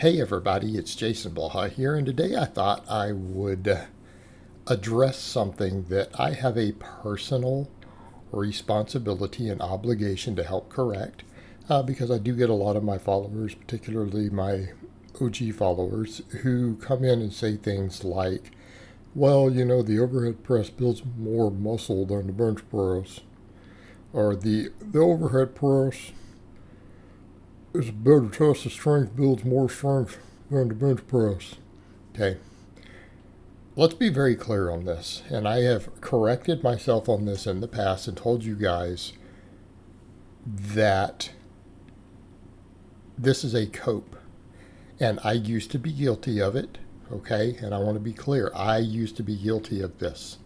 Hey everybody, it's Jason Blaha here, and today I thought I would address something that I have a personal responsibility and obligation to help correct, because I do get a lot of my followers, particularly my OG followers, who come in and say things like, well, the overhead press builds more muscle than the bench press, or the overhead press is a better test of strength, builds more strength than the bench press. Okay. Let's be very clear on this. And I have corrected myself on this in the past and told you guys that this is a cope. And I used to be guilty of it. Okay. And I want to be clear. I used to be guilty of this.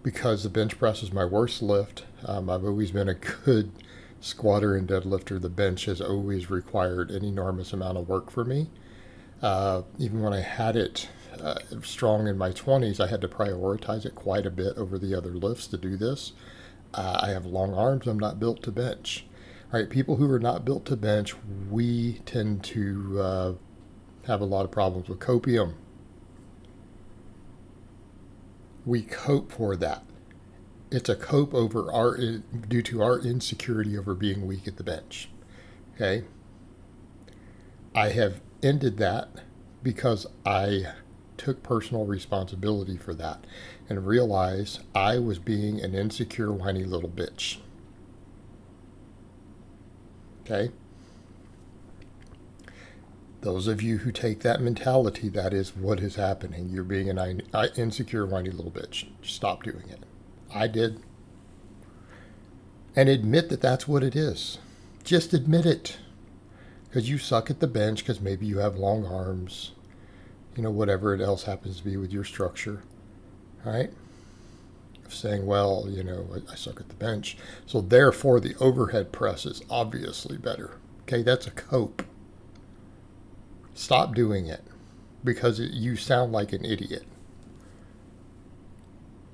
Because the bench press is my worst lift. I've always been a good squatter and deadlifter. The bench has always required an enormous amount of work for me. Even when I had it strong in my 20s, I had to prioritize it quite a bit over the other lifts to do this. I have long arms. I'm not built to bench. All right, people who are not built to bench, we tend to have a lot of problems with copium. We cope for that. It's a cope due to our insecurity over being weak at the bench. Okay. I have ended that because I took personal responsibility for that and realized I was being an insecure, whiny little bitch. Okay. Those of you who take that mentality, that is what is happening. You're being an insecure, whiny little bitch. Stop doing it. I did. And admit that that's what it is. Just admit it. Because you suck at the bench, because maybe you have long arms, whatever it else happens to be with your structure. All right? Saying, well, I suck at the bench. So therefore the overhead press is obviously better. Okay, that's a cope. Stop doing it. Because you sound like an idiot.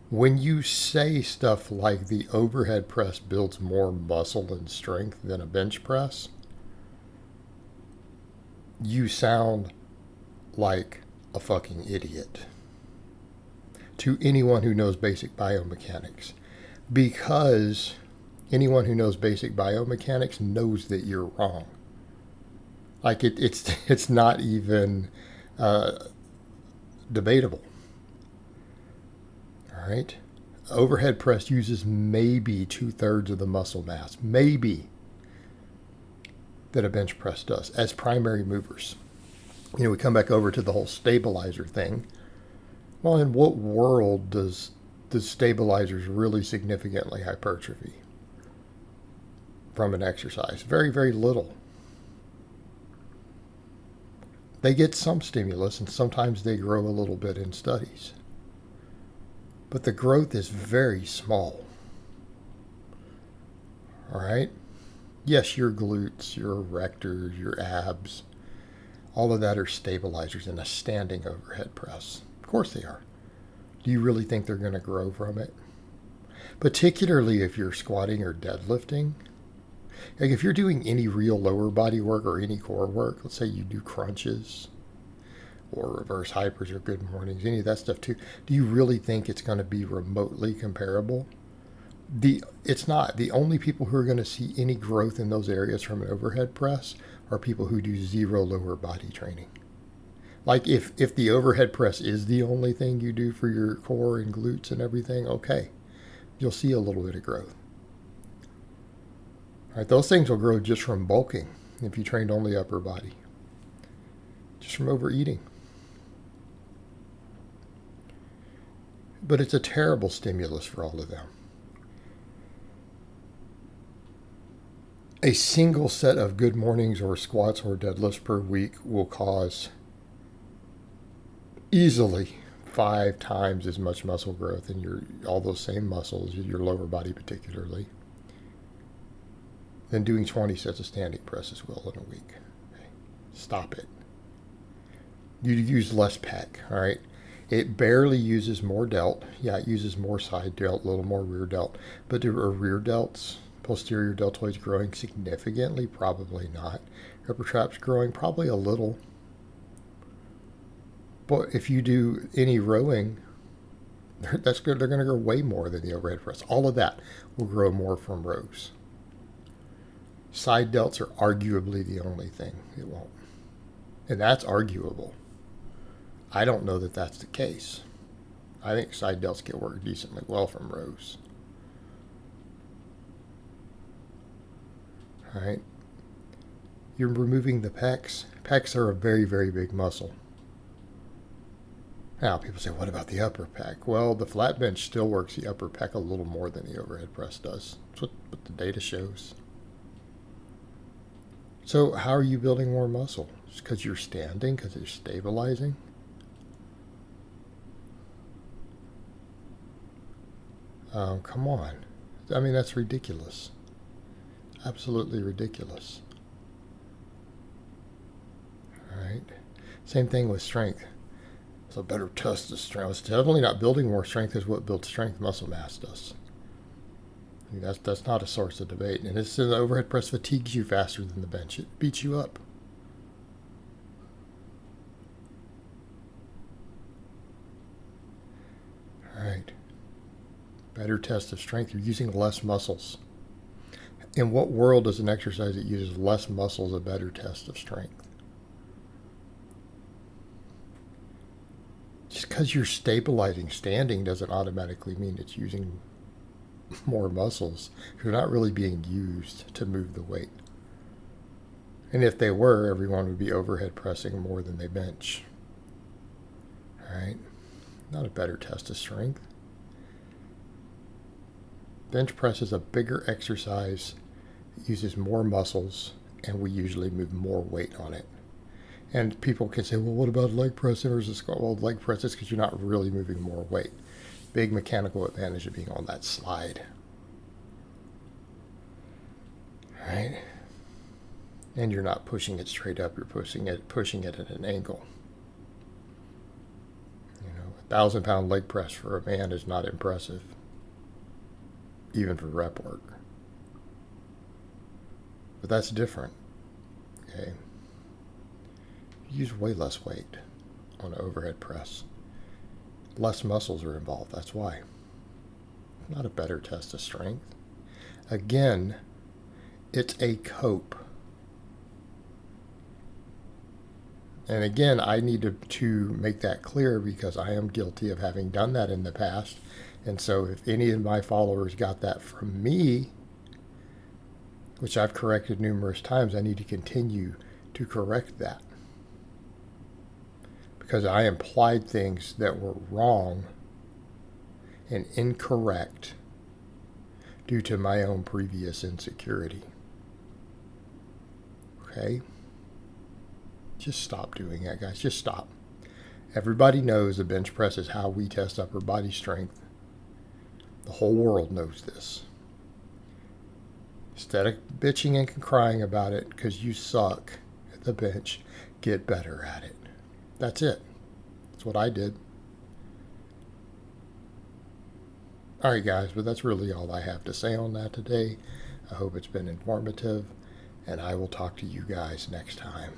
When you say stuff like the overhead press builds more muscle and strength than a bench press, you sound like a fucking idiot to anyone who knows basic biomechanics. Because anyone who knows basic biomechanics knows that you're wrong. Like it's not even debatable. All right. Overhead press uses maybe 2/3 of the muscle mass, maybe, that a bench press does as primary movers. We come back over to the whole stabilizer thing. Well, in what world does stabilizers really significantly hypertrophy from an exercise? Very, very little. They get some stimulus, and sometimes they grow a little bit in studies. But the growth is very small. All right? Yes, your glutes, your erectors, your abs, all of that are stabilizers in a standing overhead press. Of course they are. Do you really think they're going to grow from it? Particularly if you're squatting or deadlifting. Like if you're doing any real lower body work or any core work, let's say you do crunches or reverse hypers or good mornings, any of that stuff too, do you really think it's going to be remotely comparable? It's not. The only people who are going to see any growth in those areas from an overhead press are people who do zero lower body training. Like if the overhead press is the only thing you do for your core and glutes and everything, okay, you'll see a little bit of growth. All right, those things will grow just from bulking if you trained only upper body, just from overeating. But it's a terrible stimulus for all of them. A single set of good mornings or squats or deadlifts per week will cause easily 5 times as much muscle growth in all those same muscles, your lower body particularly, than doing 20 sets of standing presses will in a week. Okay. Stop it. You use less pec, all right? It barely uses more delt. Yeah, it uses more side delt, a little more rear delt. But there are rear delts, Posterior deltoids growing significantly? Probably not. Upper traps growing? Probably a little. But if you do any rowing, that's good. They're going to grow way more than the overhead press. All of that will grow more from rows. Side delts are arguably the only thing it won't. And that's arguable. I don't know that that's the case. I think side delts can work decently well from rows. All right. You're removing the pecs. Pecs are a very, very big muscle. Now, people say, what about the upper pec? Well, the flat bench still works the upper pec a little more than the overhead press does. That's what the data shows. So how are you building more muscle? Just because you're standing, because you're stabilizing? Come on. I mean, that's ridiculous. Absolutely ridiculous. All right. Same thing with strength. It's a better test of strength. It's definitely not building more strength is what builds strength. Muscle mass does. That's not a source of debate. And it's the overhead press fatigues you faster than the bench. It beats you up. All right. Better test of strength. You're using less muscles. In what world does an exercise that uses less muscles a better test of strength? Just because you're stabilizing standing doesn't automatically mean it's using more muscles. They're not really being used to move the weight. And if they were, everyone would be overhead pressing more than they bench. All right? Not a better test of strength. Bench press is a bigger exercise. It uses more muscles, and we usually move more weight on it. And people can say, well, what about leg press versus squat? Well, leg press is because you're not really moving more weight. Big mechanical advantage of being on that slide. All right? And you're not pushing it straight up. You're pushing it at an angle. 1,000-pound leg press for a man is not impressive, even for rep work. But that's different. Okay? You use way less weight on an overhead press. Less muscles are involved. That's why. Not a better test of strength. Again, it's a cope. And again, I need to make that clear because I am guilty of having done that in the past. And so if any of my followers got that from me, which I've corrected numerous times, I need to continue to correct that. Because I implied things that were wrong and incorrect due to my own previous insecurity. Okay? Just stop doing that, guys. Just stop. Everybody knows the bench press is how we test upper body strength. The whole world knows this. Instead of bitching and crying about it because you suck at the bench, get better at it. That's it. That's what I did. All right, guys, but that's really all I have to say on that today. I hope it's been informative, and I will talk to you guys next time.